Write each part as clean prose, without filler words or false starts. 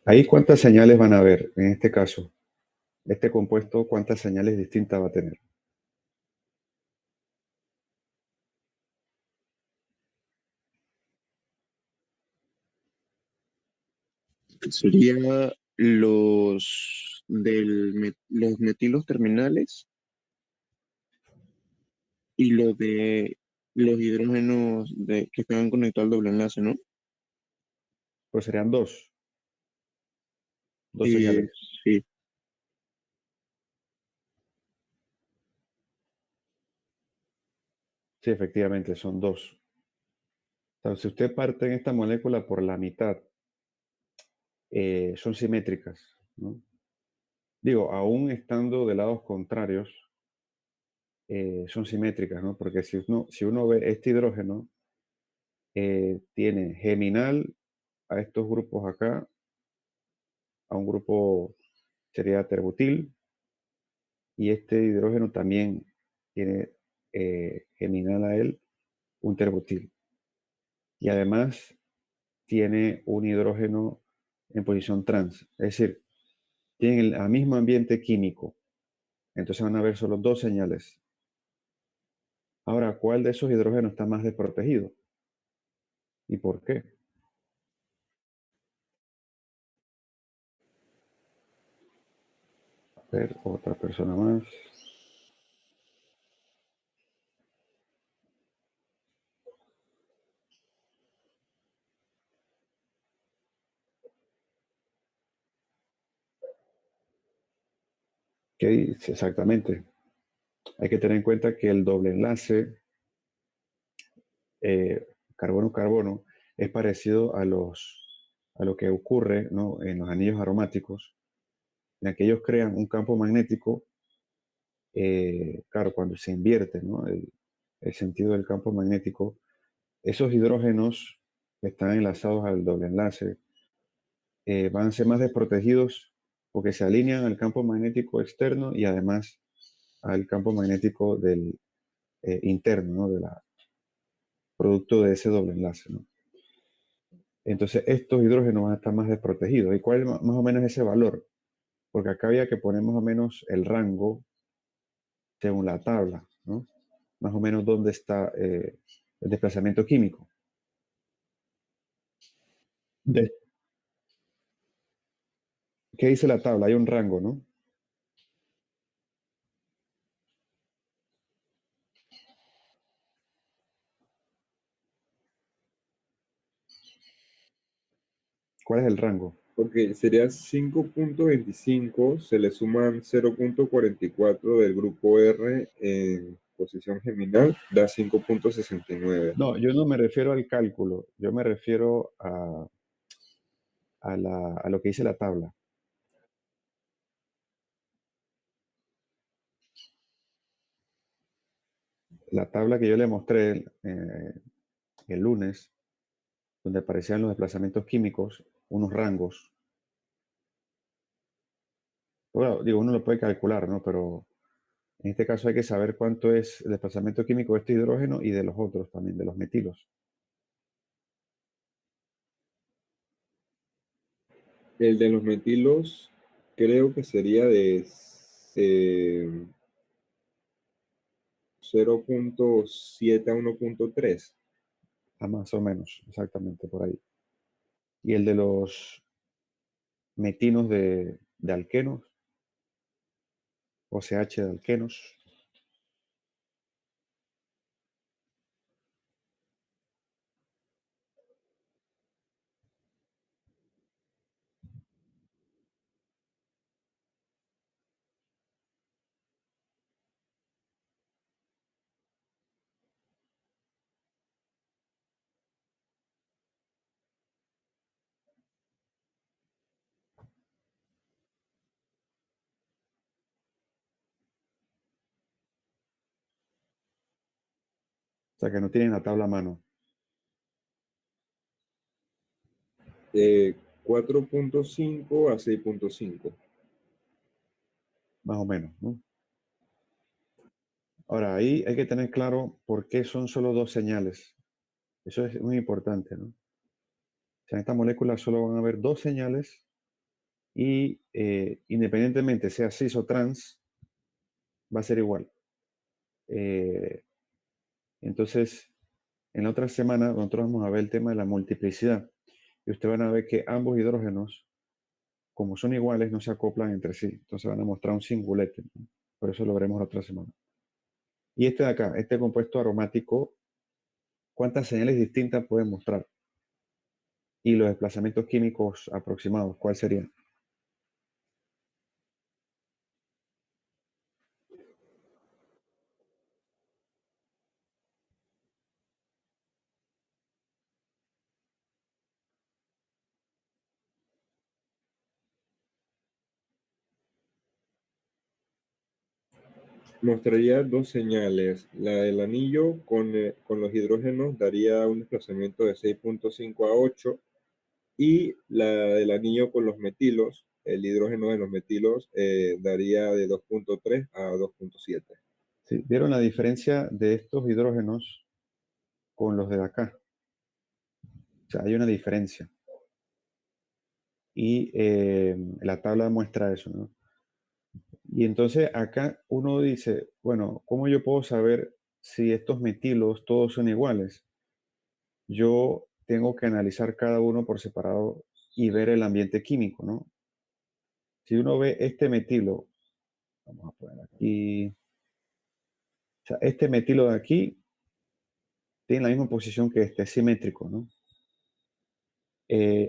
Ahí, ¿cuántas señales van a haber en este caso? Este compuesto, ¿cuántas señales distintas va a tener? Sería los metilos terminales y lo de los hidrógenos que están conectados al doble enlace, ¿no? Pues serían dos Eh, señales. sí, Sí, efectivamente, son dos. O sea, si usted parte en esta molécula por la mitad, son simétricas, ¿no? Digo, aún estando de lados contrarios, son simétricas, ¿no? Porque si uno ve este hidrógeno, tiene geminal a estos grupos acá, a un grupo sería terbutil, y este hidrógeno también tiene geminal a él un terbutil. Y además tiene un hidrógeno en posición trans, es decir, tienen el mismo ambiente químico. Entonces van a haber solo dos señales. Ahora, ¿cuál de esos hidrógenos está más desprotegido? ¿Y por qué? A ver, otra persona más. ¿Qué dice exactamente? Hay que tener en cuenta que el doble enlace carbono-carbono es parecido a lo que ocurre, ¿no?, en los anillos aromáticos, en que ellos crean un campo magnético. Claro, cuando se invierte, ¿no?, el sentido del campo magnético, esos hidrógenos que están enlazados al doble enlace van a ser más desprotegidos porque se alinean al campo magnético externo y además al campo magnético del interno, ¿no?, de producto de ese doble enlace, ¿no? Entonces, estos hidrógenos van a estar más desprotegidos. ¿Y cuál es más o menos ese valor? Porque acá había que poner más o menos el rango según la tabla, ¿no? Más o menos dónde está el desplazamiento químico. De- ¿Qué dice la tabla? Hay un rango, ¿no? ¿Cuál es el rango? Porque sería 5.25, se le suman 0.44 del grupo R en posición geminal, da 5.69. No, yo no me refiero al cálculo, yo me refiero a lo que dice la tabla. La tabla que yo le mostré el lunes, donde aparecían los desplazamientos químicos, unos rangos. Bueno, digo, uno lo puede calcular, ¿no? Pero en este caso hay que saber cuánto es el desplazamiento químico de este hidrógeno y de los otros también, de los metilos. El de los metilos creo que sería de 0.7 a 1.3. Más o menos, exactamente por ahí. Y el de los metinos de alquenos, OCH de alquenos, o sea que no tienen la tabla a mano, 4.5 a 6.5. más o menos, ¿no? Ahora, ahí hay que tener claro por qué son solo dos señales. Eso es muy importante, ¿no? O sea, en esta molécula solo van a haber dos señales y independientemente sea cis o trans, va a ser igual. Eh, entonces, en la otra semana nosotros vamos a ver el tema de la multiplicidad y ustedes van a ver que ambos hidrógenos, como son iguales, no se acoplan entre sí. Entonces van a mostrar un singulete, ¿no? Por eso lo veremos la otra semana. Y este de acá, este compuesto aromático, ¿cuántas señales distintas pueden mostrar? Y los desplazamientos químicos aproximados, ¿cuál serían? Mostraría dos señales. La del anillo con los hidrógenos daría un desplazamiento de 6.5 a 8 y la del anillo con los metilos, el hidrógeno de los metilos, daría de 2.3 a 2.7. ¿Sí? ¿Vieron la diferencia de estos hidrógenos con los de acá? O sea, hay una diferencia. Y la tabla muestra eso, ¿no? Y entonces acá uno dice, bueno, ¿cómo yo puedo saber si estos metilos todos son iguales? Yo tengo que analizar cada uno por separado y ver el ambiente químico, ¿no? Si uno ve este metilo, vamos a poner aquí, o sea, este metilo de aquí tiene la misma posición que este, es simétrico, ¿no?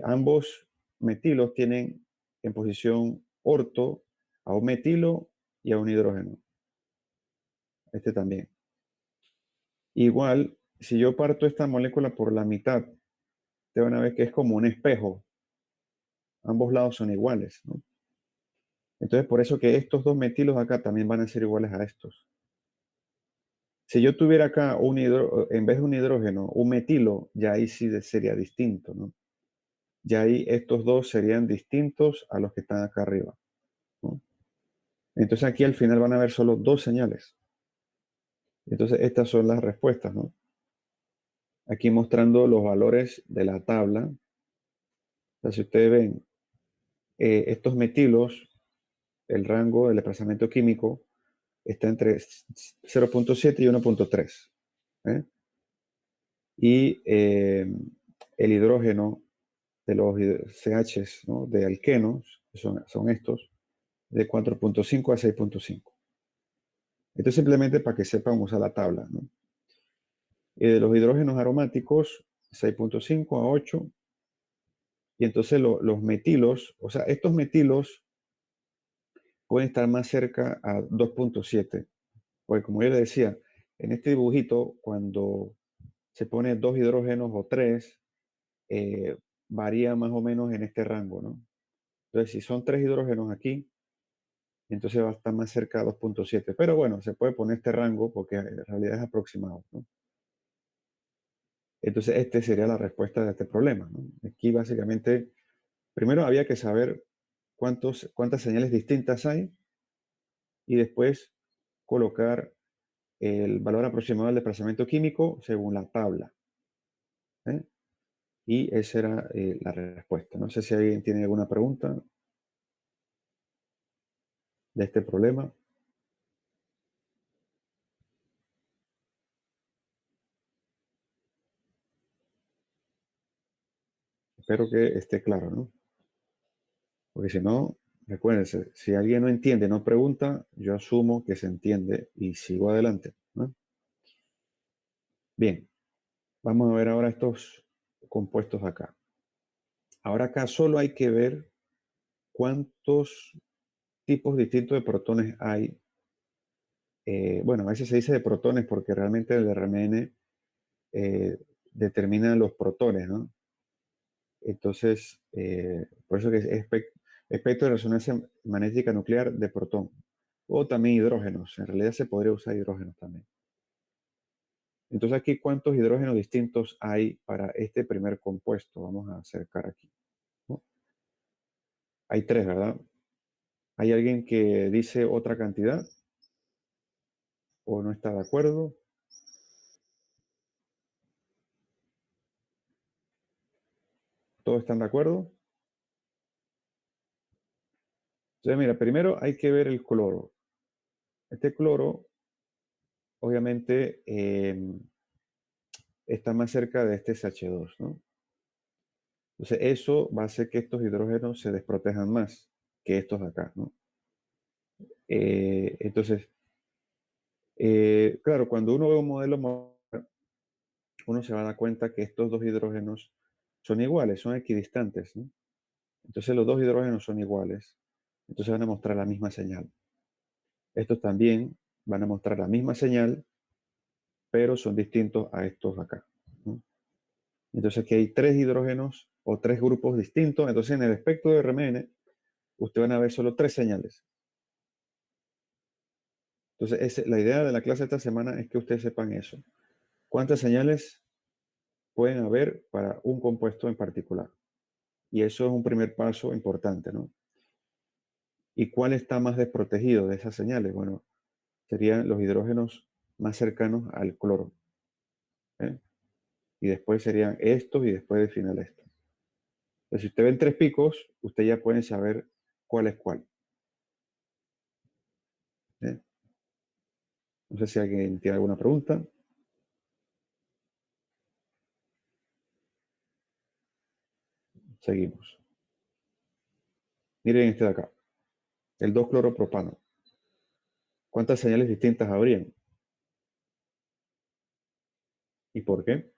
Ambos metilos tienen en posición orto a un metilo y a un hidrógeno. Este también. Igual, si yo parto esta molécula por la mitad, te van a ver que es como un espejo. Ambos lados son iguales, ¿no? Entonces, por eso que estos dos metilos acá también van a ser iguales a estos. Si yo tuviera acá en vez de un hidrógeno, un metilo, ya ahí sí sería distinto, ¿no? Ya ahí estos dos serían distintos a los que están acá arriba, ¿no? Entonces aquí al final van a haber solo dos señales. Entonces estas son las respuestas, ¿no? Aquí mostrando los valores de la tabla. O sea, si ustedes ven, estos metilos, el rango del desplazamiento químico está entre 0.7 y 1.3. ¿Eh? Y el hidrógeno de los CHs, ¿no? De alquenos, que son estos, de 4.5 a 6.5. Esto es simplemente para que sepan usar la tabla, ¿no? Y de los hidrógenos aromáticos, 6.5 a 8. Y entonces los metilos, o sea, estos metilos pueden estar más cerca a 2.7. Porque como yo les decía, en este dibujito, cuando se pone dos hidrógenos o tres, varía más o menos en este rango, ¿no? Entonces, si son tres hidrógenos aquí, entonces va a estar más cerca a 2.7. Pero bueno, se puede poner este rango porque en realidad es aproximado, ¿no? Entonces, esta sería la respuesta de este problema, ¿no? Aquí básicamente, primero había que saber cuántas señales distintas hay y después colocar el valor aproximado del desplazamiento químico según la tabla, ¿eh? Y esa era la respuesta. No sé si alguien tiene alguna pregunta de este problema. Espero que esté claro, ¿no? Porque si no, recuérdense, si alguien no entiende, no pregunta, yo asumo que se entiende y sigo adelante, ¿no? Bien, vamos a ver ahora estos compuestos acá. Ahora acá solo hay que ver cuántos tipos distintos de protones hay. Bueno, a veces se dice de protones porque realmente el RMN determina los protones, ¿no? Entonces, por eso que es espectro de resonancia magnética nuclear de protón. O también hidrógenos. En realidad se podría usar hidrógenos también. Entonces aquí, ¿cuántos hidrógenos distintos hay para este primer compuesto? Vamos a acercar aquí, ¿no? Hay tres, ¿verdad? ¿Hay alguien que dice otra cantidad o no está de acuerdo? ¿Todos están de acuerdo? Entonces, mira, primero hay que ver el cloro. Este cloro, obviamente, está más cerca de este CH2, ¿no? Entonces, eso va a hacer que estos hidrógenos se desprotejan más que estos de acá, ¿no? Entonces, claro, cuando uno ve un modelo molecular, uno se va a dar cuenta que estos dos hidrógenos son iguales, son equidistantes, ¿no? Entonces, los dos hidrógenos son iguales. Entonces, van a mostrar la misma señal. Estos también van a mostrar la misma señal, pero son distintos a estos de acá, ¿no? Entonces, aquí hay tres hidrógenos o tres grupos distintos. Entonces, en el espectro de RMN, ustedes van a ver solo tres señales. Entonces, la idea de la clase de esta semana es que ustedes sepan eso. ¿Cuántas señales pueden haber para un compuesto en particular? Y eso es un primer paso importante, ¿no? ¿Y cuál está más desprotegido de esas señales? Bueno, serían los hidrógenos más cercanos al cloro, ¿eh? Y después serían estos y después del final estos. Entonces, si usted ven tres picos, usted ya pueden saber cuál es cuál, ¿eh? No sé si alguien tiene alguna pregunta. Seguimos. Miren este de acá, el 2-cloropropano. ¿Cuántas señales distintas habrían? ¿Y por qué?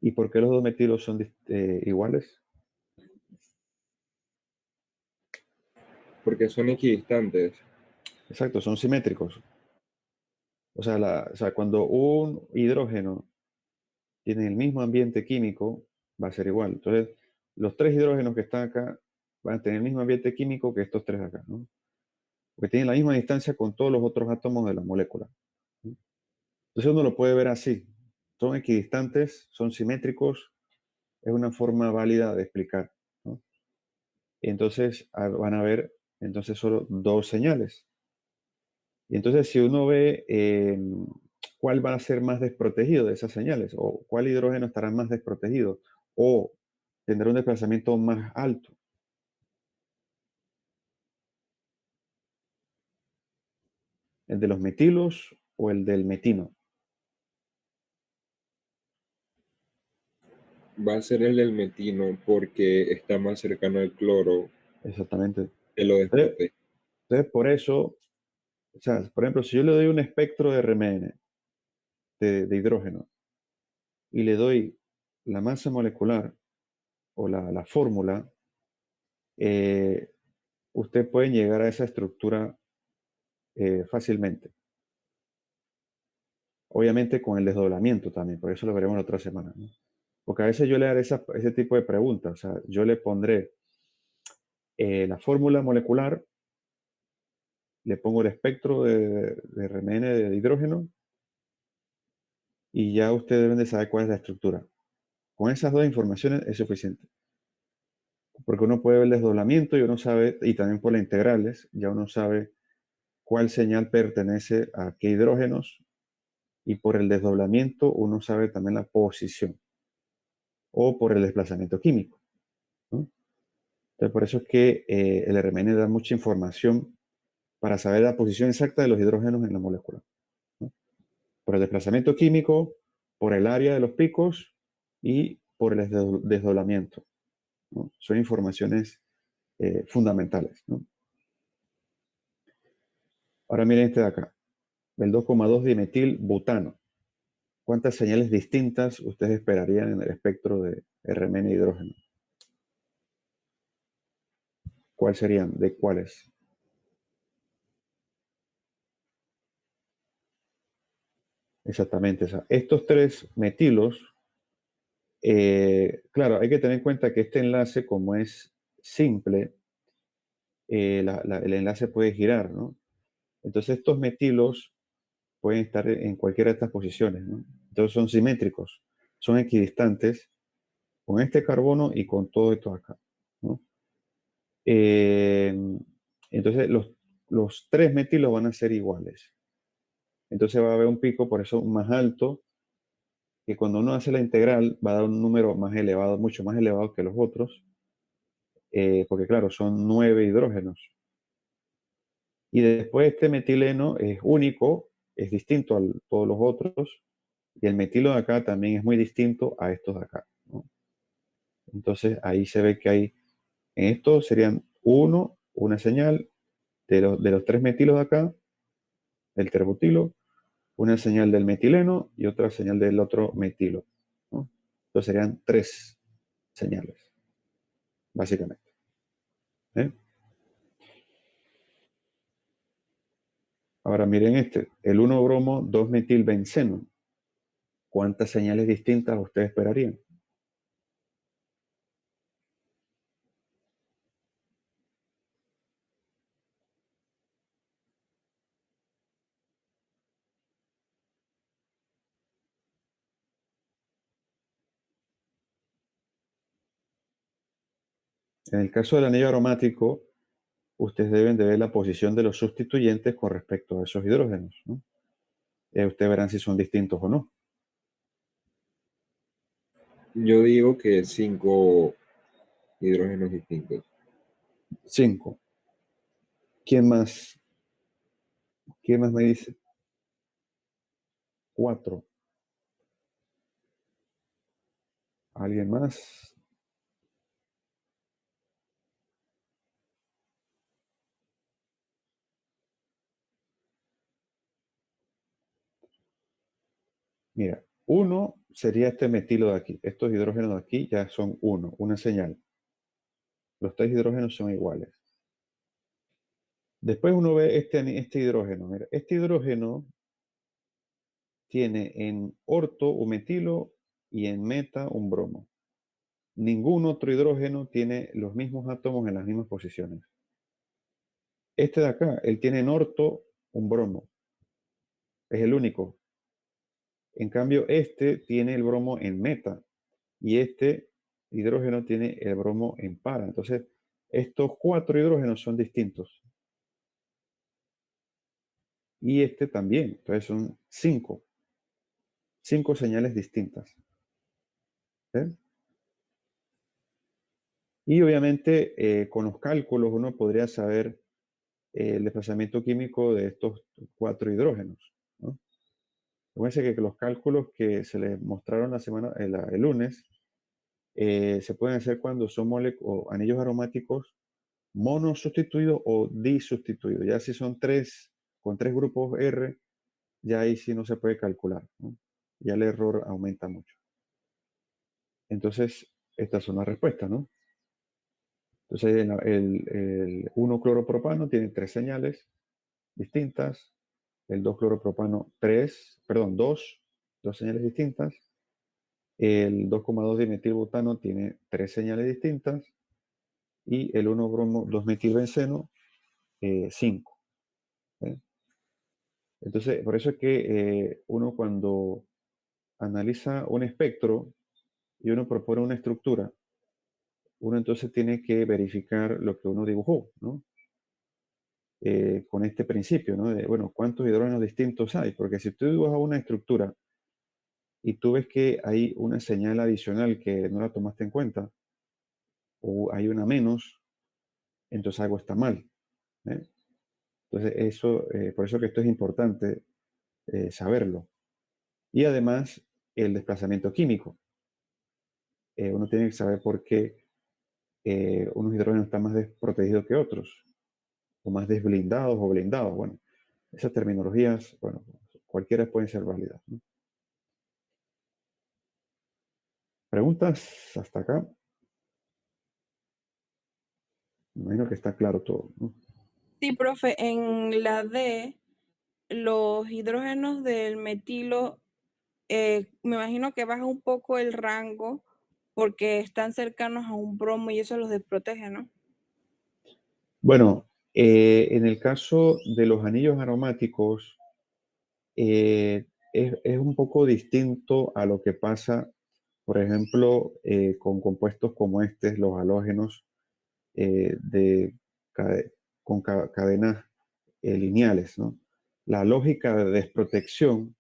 ¿Y por qué los dos metilos son iguales? Porque son equidistantes. Exacto, son simétricos. O sea, cuando un hidrógeno tiene el mismo ambiente químico, va a ser igual. Entonces, los tres hidrógenos que están acá van a tener el mismo ambiente químico que estos tres de acá, ¿no? Porque tienen la misma distancia con todos los otros átomos de la molécula, ¿no? Entonces uno lo puede ver así. Son equidistantes, son simétricos, es una forma válida de explicar, ¿no? Entonces van a ver entonces solo dos señales. Y entonces si uno ve cuál va a ser más desprotegido de esas señales, o cuál hidrógeno estará más desprotegido, o tendrá un desplazamiento más alto. ¿El de los metilos o el del metino? Va a ser el del metino porque está más cercano al cloro Exactamente. que lo Entonces, desprotege. por eso, o sea, por ejemplo, si yo le doy un espectro de RMN de hidrógeno y le doy la masa molecular o la fórmula, eh, usted puede llegar a esa estructura fácilmente. Obviamente con el desdoblamiento también, por eso lo veremos la otra semana, ¿no? Porque a veces yo le haré ese tipo de preguntas, o sea, yo le pondré la fórmula molecular, le pongo el espectro de RMN de hidrógeno y ya ustedes deben de saber cuál es la estructura. Con esas dos informaciones es suficiente. Porque uno puede ver el desdoblamiento y uno sabe, y también por las integrales, ya uno sabe cuál señal pertenece a qué hidrógenos y por el desdoblamiento uno sabe también la posición o por el desplazamiento químico, ¿no? Entonces, por eso es que el RMN da mucha información para saber la posición exacta de los hidrógenos en la molécula, ¿no? Por el desplazamiento químico, por el área de los picos y por el desdoblamiento, ¿no? Son informaciones fundamentales, ¿no? Ahora miren este de acá, el 2,2 dimetil butano. ¿Cuántas señales distintas ustedes esperarían en el espectro de RMN hidrógeno? ¿Cuáles serían? ¿De cuáles? Exactamente. O sea, estos tres metilos, claro, hay que tener en cuenta que este enlace, como es simple, el enlace puede girar, ¿no? Entonces estos metilos pueden estar en cualquiera de estas posiciones, ¿no? Entonces son simétricos, son equidistantes con este carbono y con todo esto acá, ¿no? Eh, entonces los tres metilos van a ser iguales. entonces va a haber un pico, por eso más alto, que cuando uno hace la integral va a dar un número más elevado, mucho más elevado que los otros, porque claro, son 9 hidrógenos. Y después este metileno es único, es distinto a todos los otros, y el metilo de acá también es muy distinto a estos de acá, ¿no? Entonces ahí se ve que hay, en esto serían una señal de los 3 metilos de acá, del terbutilo, una señal del metileno y otra señal del otro metilo, ¿no? Entonces serían 3 señales, básicamente, ¿eh? Ahora miren este, el 1-bromo 2-metilbenceno. ¿Cuántas señales distintas ustedes esperarían? En el caso del anillo aromático, ustedes deben de ver la posición de los sustituyentes con respecto a esos hidrógenos, ¿no? Ustedes verán si son distintos o no. Yo digo que 5 hidrógenos distintos. 5. ¿Quién más? ¿Quién más me dice? 4. ¿Alguien más? Mira, 1 sería este metilo de aquí. Estos hidrógenos de aquí ya son 1, una señal. Los 3 hidrógenos son iguales. Después uno ve este hidrógeno. Mira, este hidrógeno tiene en orto un metilo y en meta un bromo. Ningún otro hidrógeno tiene los mismos átomos en las mismas posiciones. Este de acá, él tiene en orto un bromo. Es el único. En cambio, este tiene el bromo en meta y este hidrógeno tiene el bromo en para. Entonces, estos 4 hidrógenos son distintos. Y este también. Entonces, son 5. 5 señales distintas. ¿Eh? Y obviamente, con los cálculos uno podría saber el desplazamiento químico de estos 4 hidrógenos, ¿no? Fíjense que los cálculos que se les mostraron el lunes se pueden hacer cuando son anillos aromáticos monosustituidos o disustituidos. Ya si son 3 con 3 grupos R, ya ahí sí no se puede calcular, ¿no? Ya el error aumenta mucho. Entonces, estas son las respuestas, ¿no? Entonces, el 1-cloropropano tiene 3 señales distintas, el 2-cloropropano 2 señales distintas, el 2,2-dimetilbutano tiene 3 señales distintas y el 1-bromo 2-metilbenceno 5. ¿Eh? Entonces, por eso es que uno cuando analiza un espectro y uno propone una estructura, uno entonces tiene que verificar lo que uno dibujó, ¿no? Con este principio, ¿no? De, bueno, ¿cuántos hidrógenos distintos hay? Porque si tú dibujas una estructura y tú ves que hay una señal adicional que no la tomaste en cuenta, o hay una menos, entonces algo está mal, ¿eh? Entonces, por eso que esto es importante saberlo. Y además, el desplazamiento químico. Uno tiene que saber por qué unos hidrógenos están más desprotegidos que otros, o más desblindados o blindados. Bueno, esas terminologías, bueno, cualquiera pueden ser válidas, ¿no? ¿Preguntas hasta acá? Me imagino que está claro todo, ¿no? Sí, profe, en la D, los hidrógenos del metilo, me imagino que baja un poco el rango porque están cercanos a un bromo y eso los desprotege, ¿no? Bueno, en el caso de los anillos aromáticos, es un poco distinto a lo que pasa, por ejemplo, con compuestos como los halógenos eh, de, cade- con cadenas lineales, ¿no? La lógica de desprotección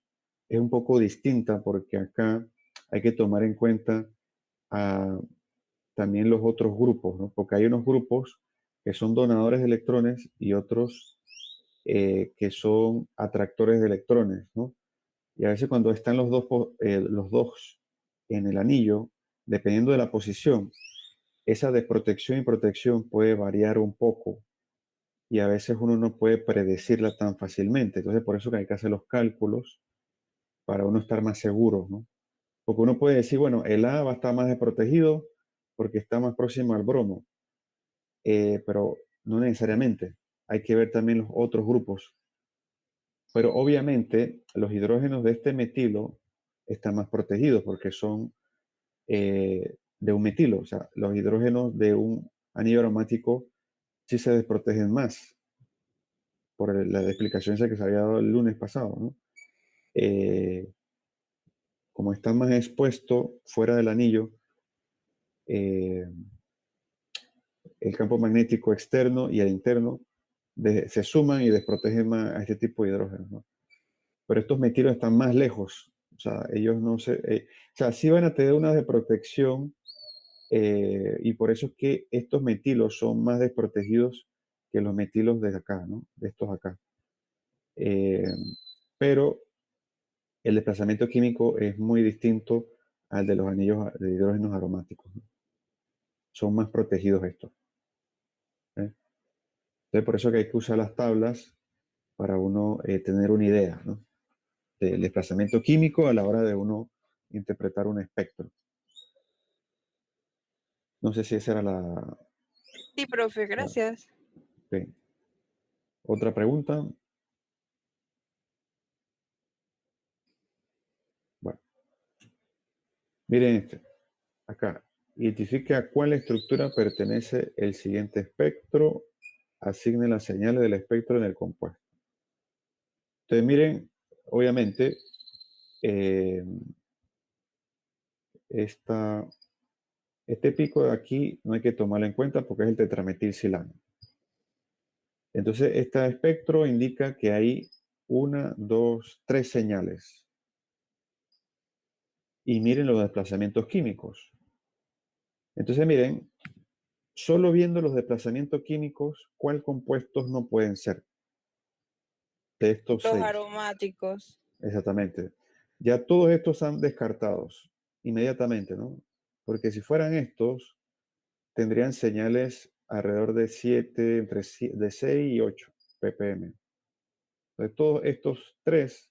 es un poco distinta porque acá hay que tomar en cuenta a también los otros grupos, ¿no? Porque hay unos grupos que son donadores de electrones y otros que son atractores de electrones, ¿no? Y a veces cuando están los dos en el anillo, dependiendo de la posición, esa desprotección y protección puede variar un poco y a veces uno no puede predecirla tan fácilmente. Entonces, por eso que hay que hacer los cálculos para uno estar más seguro, ¿no? Porque uno puede decir, bueno, el A va a estar más desprotegido porque está más próximo al bromo, pero no necesariamente. Hay que ver también los otros grupos. Pero obviamente los hidrógenos de este metilo están más protegidos porque son de un metilo. O sea, los hidrógenos de un anillo aromático sí se desprotegen más por la explicación esa que se había dado el lunes pasado, ¿no? Eh, como están más expuestos fuera del anillo, eh, el campo magnético externo y el interno se suman y desprotegen más a este tipo de hidrógenos, ¿no? Pero estos metilos están más lejos, o sea, ellos no se, o sea, sí van a tener una de protección y por eso es que estos metilos son más desprotegidos que los metilos de acá, ¿no? De estos acá. Eh, pero el desplazamiento químico es muy distinto al de los anillos de hidrógenos aromáticos, ¿no? Son más protegidos estos, ¿eh? Entonces, por eso que hay que usar las tablas para uno tener una idea, ¿no? Del desplazamiento químico a la hora de uno interpretar un espectro. No sé si esa era la... Sí, profe, gracias. Ok. ¿Otra pregunta? Bueno, miren este. Acá. Identifique a cuál estructura pertenece el siguiente espectro. Asigne las señales del espectro en el compuesto. Entonces, miren, obviamente, eh, este pico de aquí no hay que tomarlo en cuenta porque es el tetrametilsilano. Entonces, este espectro indica que hay una, dos, tres señales. Y miren los desplazamientos químicos. Entonces, miren, solo viendo los desplazamientos químicos, ¿cuál compuestos no pueden ser? De estos Los 6. aromáticos. Exactamente. Ya todos estos han descartados inmediatamente, ¿no? Porque si fueran estos, tendrían señales alrededor de 7, de 6 y 8 ppm. Entonces, todos estos 3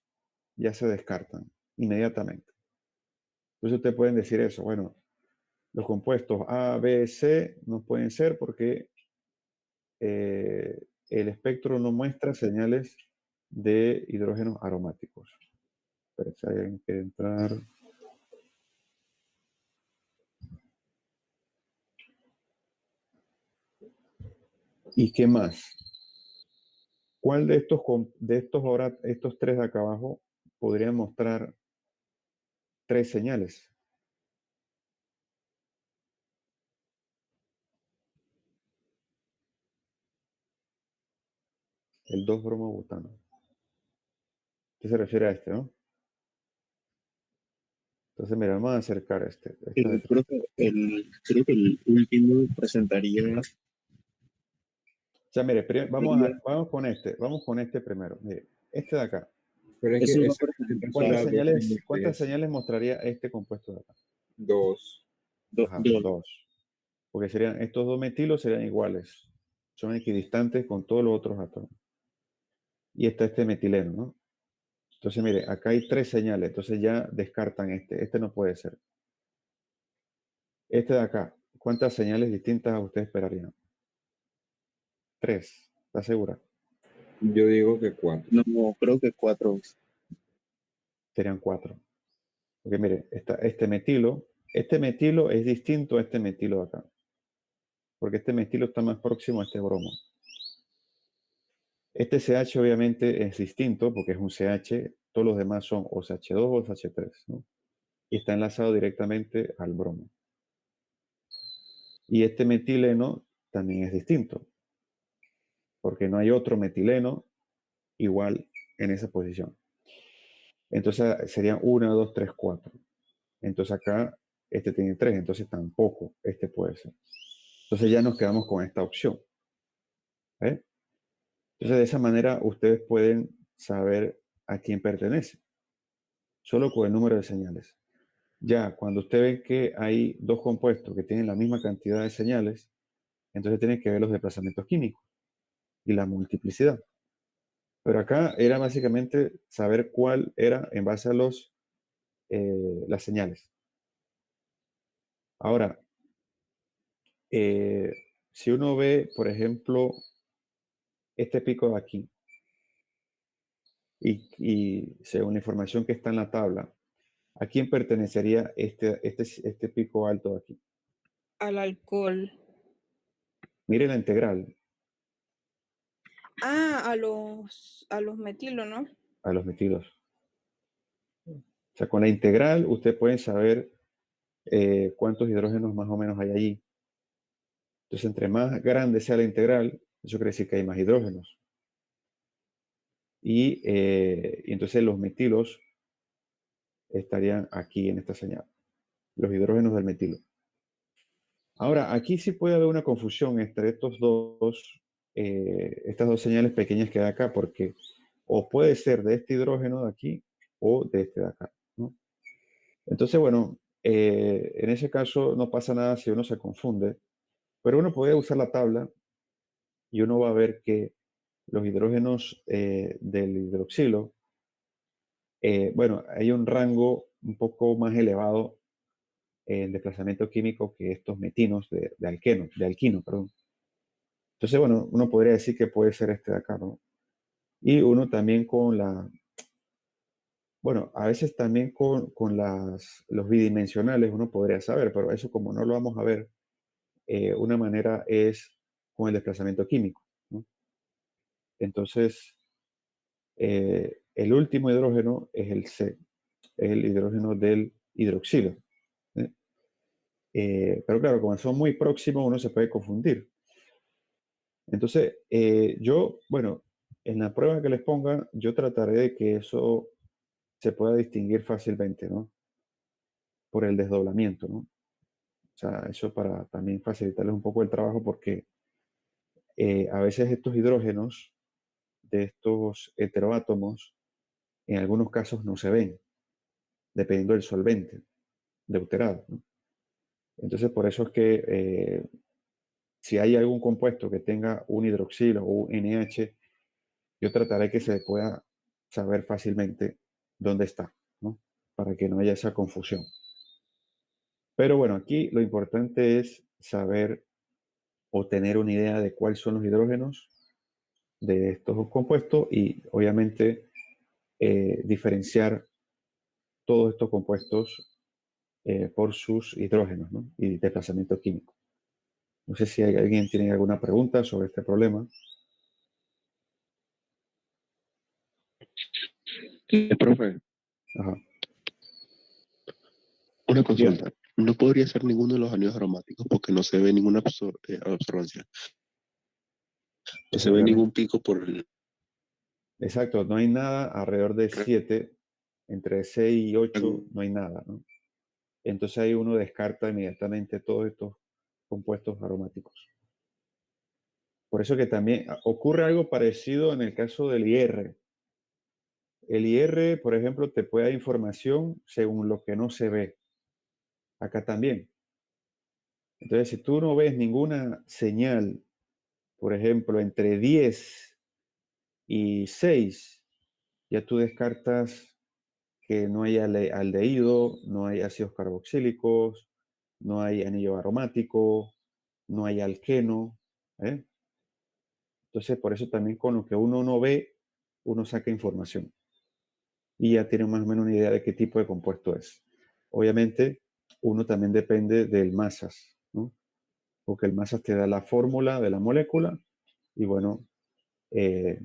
ya se descartan inmediatamente. Entonces, ustedes pueden decir eso. Bueno, los compuestos A, B, C no pueden ser porque el espectro no muestra señales de hidrógenos aromáticos. Pero hay que entrar. ¿Y qué más? ¿Cuál estos tres de acá abajo podría mostrar tres señales? El 2-bromobutano. ¿Qué se refiere a este, no? Entonces, mira, vamos a acercar este de acá. Creo que el último presentaría, O sea, mire, sería, vamos con este primero. Mire, este de acá. Pero es que eso va a esa presentar son las dos ¿Cuántas señales. señales mostraría este compuesto de acá? Dos. Ajá, dos. Porque estos dos metilos serían iguales. Son equidistantes con todos los otros átomos. Y está este metileno, ¿no? Entonces, mire, acá hay tres señales. Entonces ya descartan este. Este no puede ser. Este de acá. ¿Cuántas señales distintas ustedes esperarían? Tres. ¿Está segura? Yo digo que cuatro. no, creo que 4. Serían cuatro. Porque mire, está este metilo. Este metilo es distinto a este metilo de acá. Porque este metilo está más próximo a este bromo. Este CH obviamente es distinto porque es un CH. Todos los demás son o CH2 o CH3, ¿no? Y está enlazado directamente al bromo. Y este metileno también es distinto porque no hay otro metileno igual en esa posición. Entonces serían 1, 2, 3, 4. Entonces acá este tiene 3, entonces tampoco este puede ser. Entonces ya nos quedamos con esta opción. ¿Eh? Entonces de esa manera ustedes pueden saber a quién pertenece, solo con el número de señales. Ya cuando usted ve que hay dos compuestos que tienen la misma cantidad de señales, entonces tienen que ver los desplazamientos químicos y la multiplicidad. Pero acá era básicamente saber cuál era en base a las señales. Ahora, si uno ve, por ejemplo, este pico de aquí, y según la información que está en la tabla, ¿a quién pertenecería este pico alto de aquí? Al alcohol. Mire la integral Ah, a los metilos, ¿no? a los metilos. O sea, con la integral usted puede saber cuántos hidrógenos más o menos hay allí. Entonces, entre más grande sea la integral, eso quiere decir que hay más hidrógenos. Y entonces los metilos estarían aquí en esta señal, los hidrógenos del metilo. Ahora, aquí sí puede haber una confusión entre estas dos señales pequeñas que hay acá, porque o puede ser de este hidrógeno de aquí o de este de acá, ¿no? Entonces, bueno, en ese caso no pasa nada si uno se confunde, pero uno puede usar la tabla y uno va a ver que los hidrógenos del hidroxilo, bueno, hay un rango un poco más elevado en desplazamiento químico que estos metinos de alquino, perdón. Entonces, bueno, uno podría decir que puede ser este de acá, ¿no? Y uno también bueno, a veces también con los bidimensionales uno podría saber, pero eso como no lo vamos a ver, una manera es con el desplazamiento químico, ¿no? Entonces, el último hidrógeno es el C, es el hidrógeno del hidroxilo, ¿eh? Pero claro, como son muy próximos, uno se puede confundir. Entonces, bueno, en la prueba que les ponga, yo trataré de que eso se pueda distinguir fácilmente, ¿no? Por el desdoblamiento, ¿no? O sea, eso para también facilitarles un poco el trabajo porque a veces estos hidrógenos de estos heteroátomos en algunos casos no se ven, dependiendo del solvente deuterado, ¿no? Entonces, por eso es que si hay algún compuesto que tenga un hidroxilo o un NH, yo trataré que se pueda saber fácilmente dónde está, ¿no? Para que no haya esa confusión. Pero bueno, aquí lo importante es saber o tener una idea de cuáles son los hidrógenos de estos compuestos y obviamente diferenciar todos estos compuestos por sus hidrógenos, ¿no? Y desplazamiento químico. No sé si alguien tiene alguna pregunta sobre este problema. Profe, Ajá. una consulta. No podría ser ninguno de los anillos aromáticos porque no se ve ninguna absorbancia. No se ve ningún pico por el... Exacto, no hay nada alrededor de 7, entre 6 y 8 no hay nada, ¿no? Entonces ahí uno descarta inmediatamente todos estos compuestos aromáticos. Por eso que también ocurre algo parecido en el caso del IR. El IR, por ejemplo, te puede dar información según lo que no se ve. Acá también. Entonces, si tú no ves ninguna señal, por ejemplo, entre 10 y 6, ya tú descartas que no hay aldehído, no hay ácidos carboxílicos, no hay anillo aromático, no hay alqueno, ¿eh? Entonces, por eso también con lo que uno no ve, uno saca información y ya tiene más o menos una idea de qué tipo de compuesto es. Obviamente, uno también depende del masas, ¿no? Porque el masas te da la fórmula de la molécula y bueno, eh,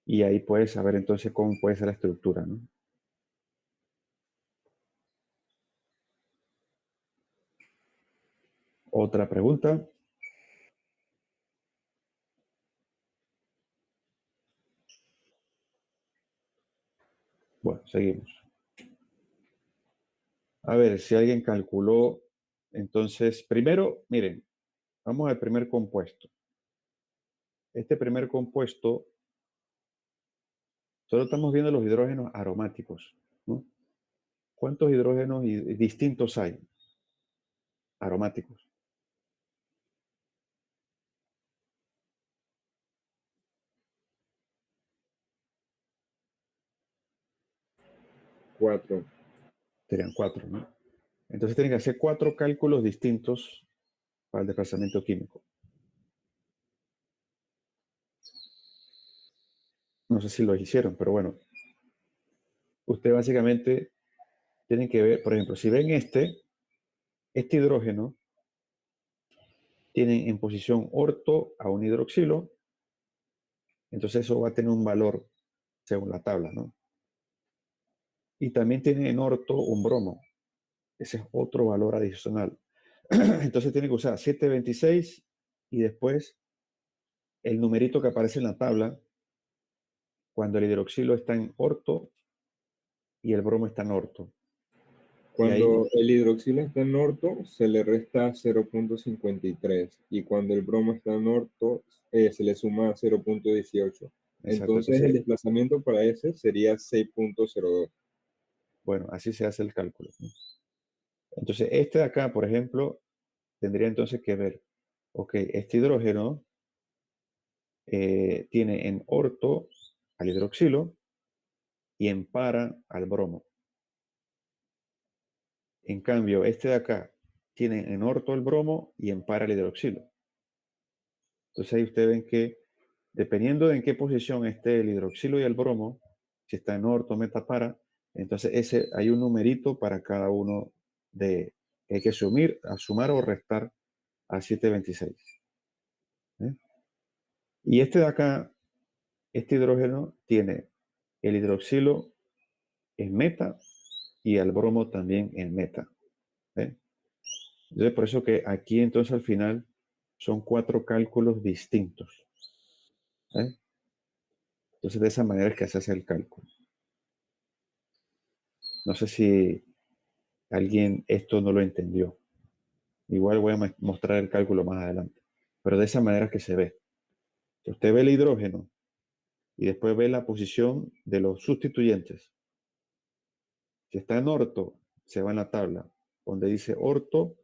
y ahí puedes saber entonces cómo puede ser la estructura, ¿no? Otra pregunta. Bueno, seguimos. A ver si alguien calculó. Entonces, primero, miren, vamos al primer compuesto. Este primer compuesto, solo estamos viendo los hidrógenos aromáticos, ¿no? ¿Cuántos hidrógenos distintos hay aromáticos? Cuatro. Serían 4, ¿no? Entonces tienen que hacer 4 cálculos distintos para el desplazamiento químico. No sé si lo hicieron, pero bueno. Usted básicamente tienen que ver, por ejemplo, si ven este hidrógeno tiene en posición orto a un hidroxilo, entonces eso va a tener un valor según la tabla, ¿no? Y también tiene en orto un bromo. Ese es otro valor adicional. Entonces tiene que usar 726 y después el numerito que aparece en la tabla cuando el hidroxilo está en orto y el bromo está en orto. Y ahí, Cuando el hidroxilo está en orto, se le resta 0.53 y cuando el bromo está en orto, se le suma 0.18. exacto, Entonces el desplazamiento para ese sería 6.02. bueno, así se hace el cálculo, ¿no? Entonces, este de acá, por ejemplo, tendría entonces que ver, ok, este hidrógeno tiene en orto al hidroxilo y en para al bromo. En cambio, este de acá tiene en orto el bromo y en para el hidroxilo. Entonces ahí ustedes ven que dependiendo de en qué posición esté el hidroxilo y el bromo, si está en orto, meta, para, entonces hay un numerito para cada uno de que hay que sumar o restar a 726. ¿Eh? Y este de acá, este hidrógeno tiene el hidroxilo en meta y el bromo también en meta. ¿Eh? Entonces, por eso que aquí entonces al final son 4 cálculos distintos. ¿Eh? Entonces, de esa manera es que se hace el cálculo. No sé si alguien esto no lo entendió. Igual voy a mostrar el cálculo más adelante. Pero de esa manera es que se ve. Si usted ve el hidrógeno y después ve la posición de los sustituyentes. Si está en orto, se va en la tabla donde dice orto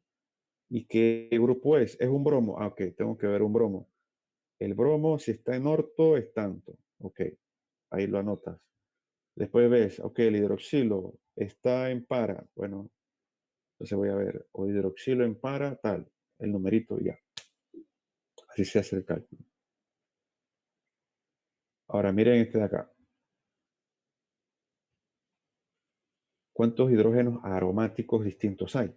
y qué grupo es. Es un bromo. Ah, ok, tengo que ver un bromo. El bromo, si está en orto, es tanto. Ok, ahí lo anotas. Después ves, ok, el hidroxilo está en para. Bueno, entonces voy a ver, o hidroxilo en para, tal, el numerito ya. Así se hace el cálculo. Ahora miren este de acá. ¿Cuántos hidrógenos aromáticos distintos hay?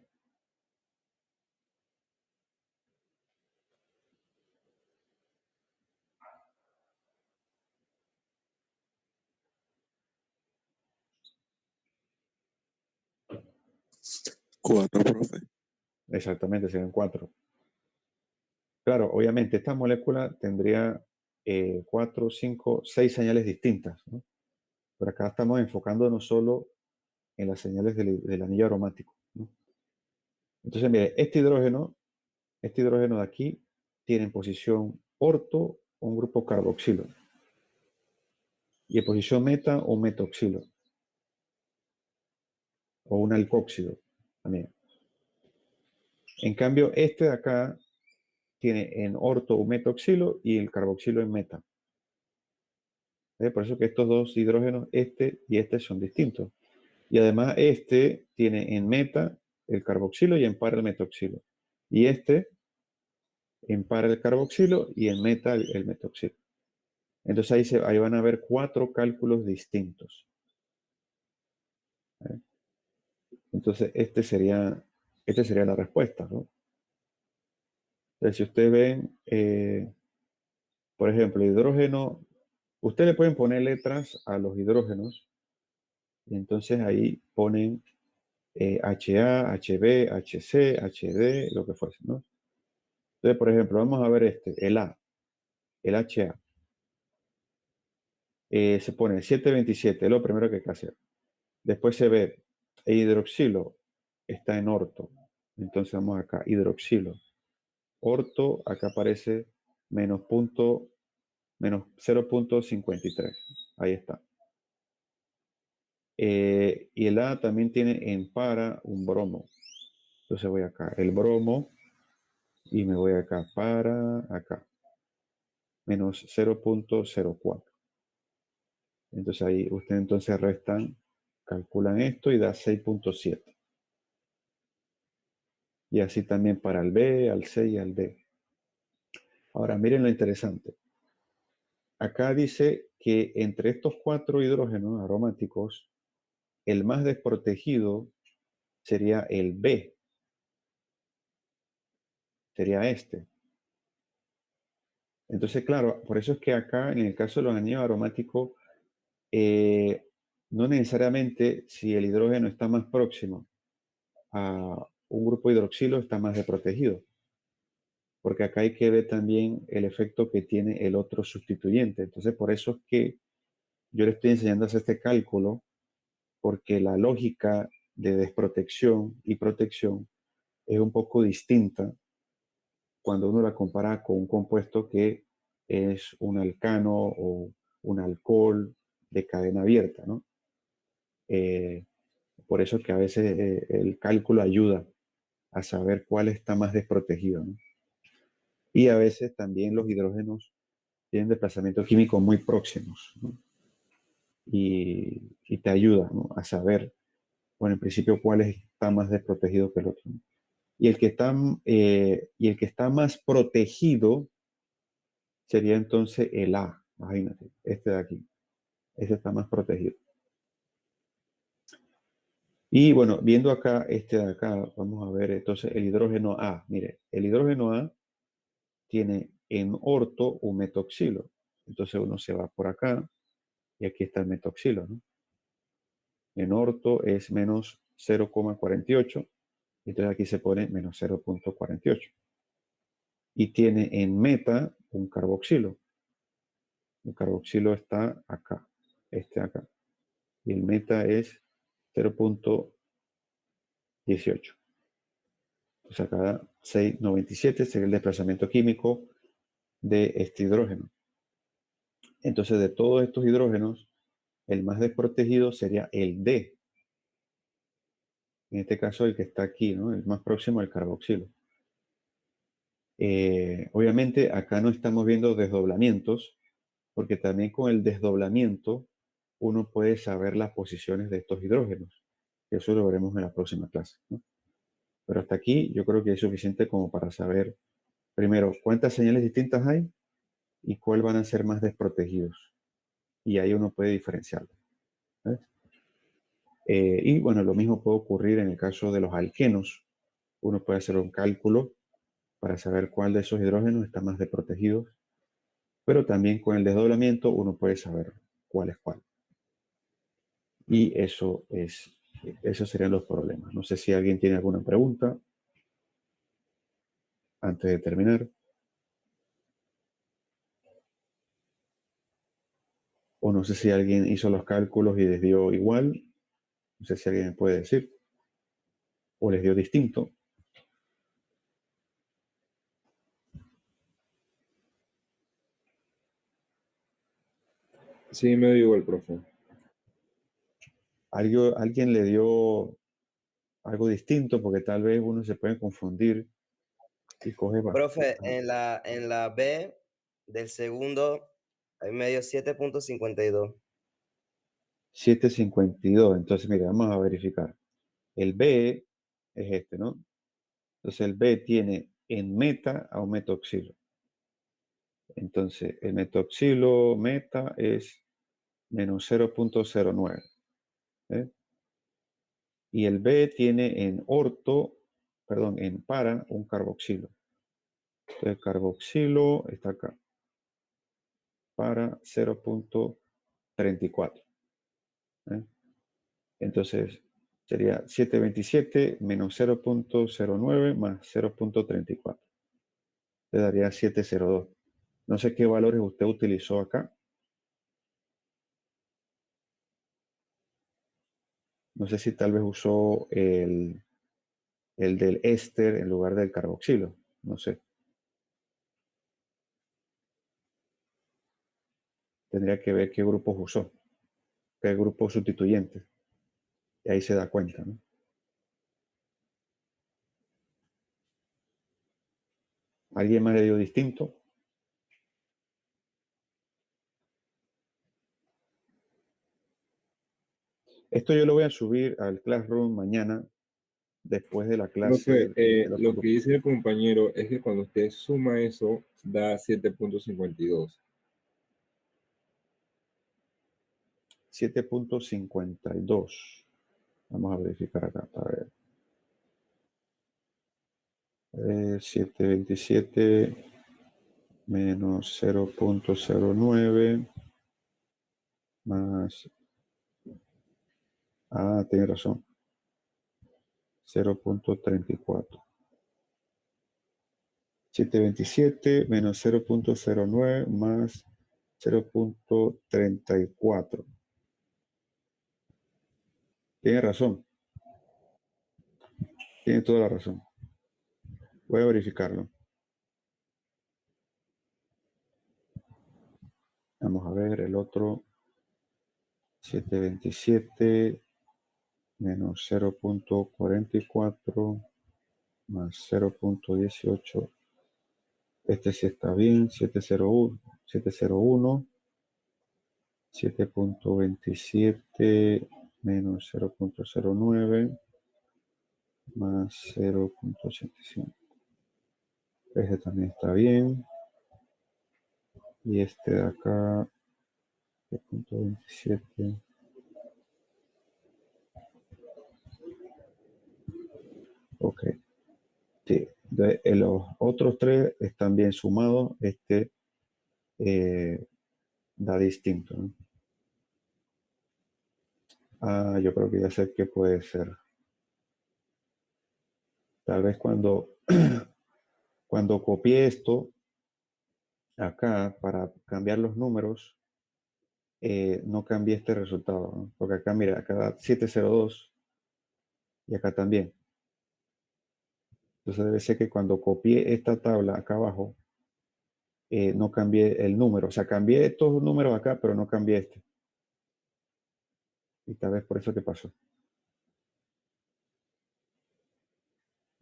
Cuatro, profe. Exactamente, serían 4. Claro, obviamente esta molécula tendría 4, 5, 6 señales distintas, ¿no? Pero acá estamos enfocándonos solo en las señales del anillo aromático, ¿no? Entonces, mire, este hidrógeno de aquí tiene en posición orto un grupo carboxilo y en posición meta un metoxilo o un alcoxilo también. En cambio, este de acá tiene en orto un metoxilo y el carboxilo en meta. Por eso que estos dos hidrógenos, este y este, son distintos. Y además este tiene en meta el carboxilo y en para el metoxilo. Y este en para el carboxilo y en meta el metoxilo. Entonces ahí van a haber 4 cálculos distintos. ¿Eh? Entonces esta sería la respuesta, ¿no? Entonces si ustedes ven, por ejemplo, hidrógeno, ustedes le pueden poner letras a los hidrógenos y entonces ahí ponen HA, HB, HC, HD, lo que fuese, ¿no? Entonces, por ejemplo, vamos a ver el A, el HA. Se pone 727, es lo primero que hay que hacer. Después se ve el hidroxilo está en orto. Entonces vamos acá, hidroxilo. Orto, acá aparece menos 0.53. Ahí está. Y el A también tiene en para un bromo. Entonces voy acá, el bromo, y me voy acá para acá. Menos 0.04. Entonces ahí ustedes entonces restan, calculan esto y da 6.7. Y así también para el B, al C y al D. Ahora miren lo interesante. Acá dice que entre estos 4 hidrógenos aromáticos, el más desprotegido sería el B, sería este. Entonces, claro, por eso es que acá, en el caso de los anillos aromáticos, no necesariamente si el hidrógeno está más próximo a un grupo hidroxilo, está más desprotegido. Porque acá hay que ver también el efecto que tiene el otro sustituyente. Entonces, por eso es que yo le estoy enseñando a hacer este cálculo, porque la lógica de desprotección y protección es un poco distinta cuando uno la compara con un compuesto que es un alcano o un alcohol de cadena abierta, ¿no? Por eso es que a veces el cálculo ayuda a saber cuál está más desprotegido, ¿no? Y a veces también los hidrógenos tienen desplazamientos químicos muy próximos, ¿no? Y te ayuda, ¿no?, a saber, bueno, en principio cuál está más desprotegido que el otro, ¿no? Y el que está más protegido sería entonces el A, imagínate, este de aquí. Este está más protegido. Y bueno, viendo acá este de acá, vamos a ver entonces el hidrógeno A. Mire, el hidrógeno A tiene en orto un metoxilo. Entonces uno se va por acá y aquí está el metoxilo, ¿no? En orto es menos 0,48. Entonces aquí se pone menos 0.48. Y tiene en meta un carboxilo. El carboxilo está acá, este acá. Y el meta es 0.18. Entonces acá 6,97 sería el desplazamiento químico de este hidrógeno. Entonces de todos estos hidrógenos, el más desprotegido sería el D. En este caso el que está aquí, ¿no?, el más próximo al carboxilo. Obviamente acá no estamos viendo desdoblamientos, porque también con el desdoblamiento uno puede saber las posiciones de estos hidrógenos. Eso lo veremos en la próxima clase, ¿no? Pero hasta aquí yo creo que es suficiente como para saber, primero, cuántas señales distintas hay y cuál van a ser más desprotegidos. Y ahí uno puede diferenciarlo, ¿ves? Y bueno, lo mismo puede ocurrir en el caso de los alquenos. Uno puede hacer un cálculo para saber cuál de esos hidrógenos está más desprotegido, pero también con el desdoblamiento uno puede saber cuál es cuál. Y esos serían los problemas. No sé si alguien tiene alguna pregunta antes de terminar. O no sé si alguien hizo los cálculos y les dio igual. No sé si alguien me puede decir. O les dio distinto. Sí, me dio igual, profe. ¿Alguien le dio algo distinto? Porque tal vez uno se puede confundir y coge Profe, en la B del segundo, ahí me dio 7.52. 7,52. Entonces, mira, vamos a verificar. El B es este, ¿no? Entonces, el B tiene en meta a un metoxilo. Entonces, el metoxilo meta es menos 0.09. ¿Eh? Y el B tiene en orto, perdón, en para un carboxilo. Entonces, el carboxilo está acá, para 0.34. ¿Eh? Entonces, sería 727 menos 0.09 más 0.34. Le daría 702. No sé qué valores usted utilizó acá. No sé si tal vez usó el del éster en lugar del carboxilo. No sé. Tendría que ver qué grupos usó, qué grupos sustituyentes. Y ahí se da cuenta, ¿no? ¿Alguien más le dio distinto? Esto yo lo voy a subir al Classroom mañana, después de la clase Profe, de los lo que grupos. dice el compañero es que cuando usted suma eso, da 7.52. 7.52. Vamos a verificar acá para ver. 727 menos 0.09 más... Ah, tiene razón. 0.34. 727 menos 0.09 más 0.34. Tiene razón. Tiene toda la razón. Voy a verificarlo. Vamos a ver el otro. 727 menos 0.44 más 0.18. Este sí está bien. 701. 701. 7.27 menos 0.09 más 0.85. Este también está bien. Y este de acá, 7.27. Ok. Sí. Los otros tres están bien sumados. Este da distinto, ¿no? Ah, yo creo que ya sé qué puede ser. Tal vez cuando copié esto acá para cambiar los números, no cambié este resultado, ¿no? Porque acá, mira, acá da 702 y acá también. Entonces debe ser que cuando copié esta tabla acá abajo, no cambié el número. O sea, cambié estos números acá, pero no cambié este. Y tal vez por eso que pasó.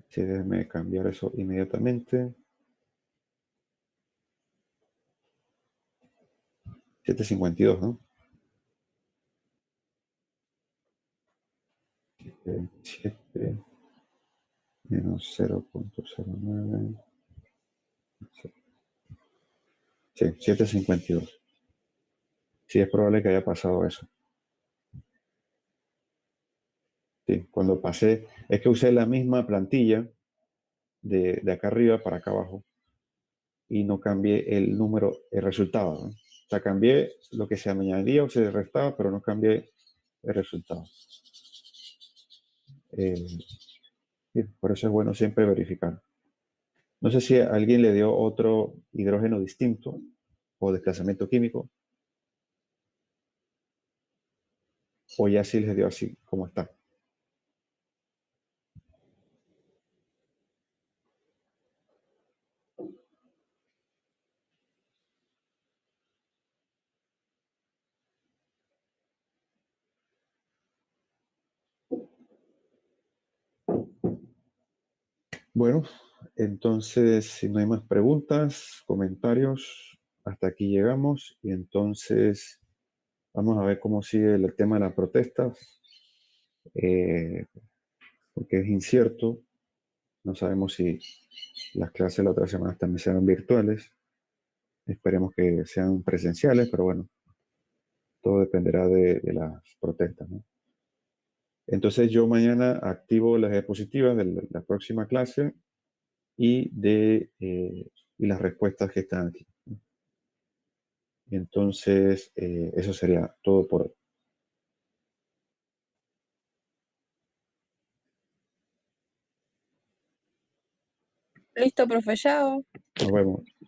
Sí, déjeme cambiar eso inmediatamente. 752, ¿no? 7 menos 0.09. Sí, 752. Sí, es probable que haya pasado eso. Sí, cuando pasé, es que usé la misma plantilla de acá arriba para acá abajo y no cambié el número, el resultado, ¿no? O sea, cambié lo que se añadía o se restaba, pero no cambié el resultado. Sí, por eso es bueno siempre verificar. No sé si a alguien le dio otro hidrógeno distinto o desplazamiento químico, o ya sí les dio así como está. Bueno, entonces, si no hay más preguntas, comentarios, hasta aquí llegamos y entonces vamos a ver cómo sigue el tema de las protestas, porque es incierto. No sabemos si las clases la otra semana también serán virtuales. Esperemos que sean presenciales, pero bueno, todo dependerá de las protestas, ¿no? Entonces yo mañana activo las diapositivas de la próxima clase y las respuestas que están aquí. Y entonces eso sería todo por hoy. Listo, profe, chao. Nos vemos.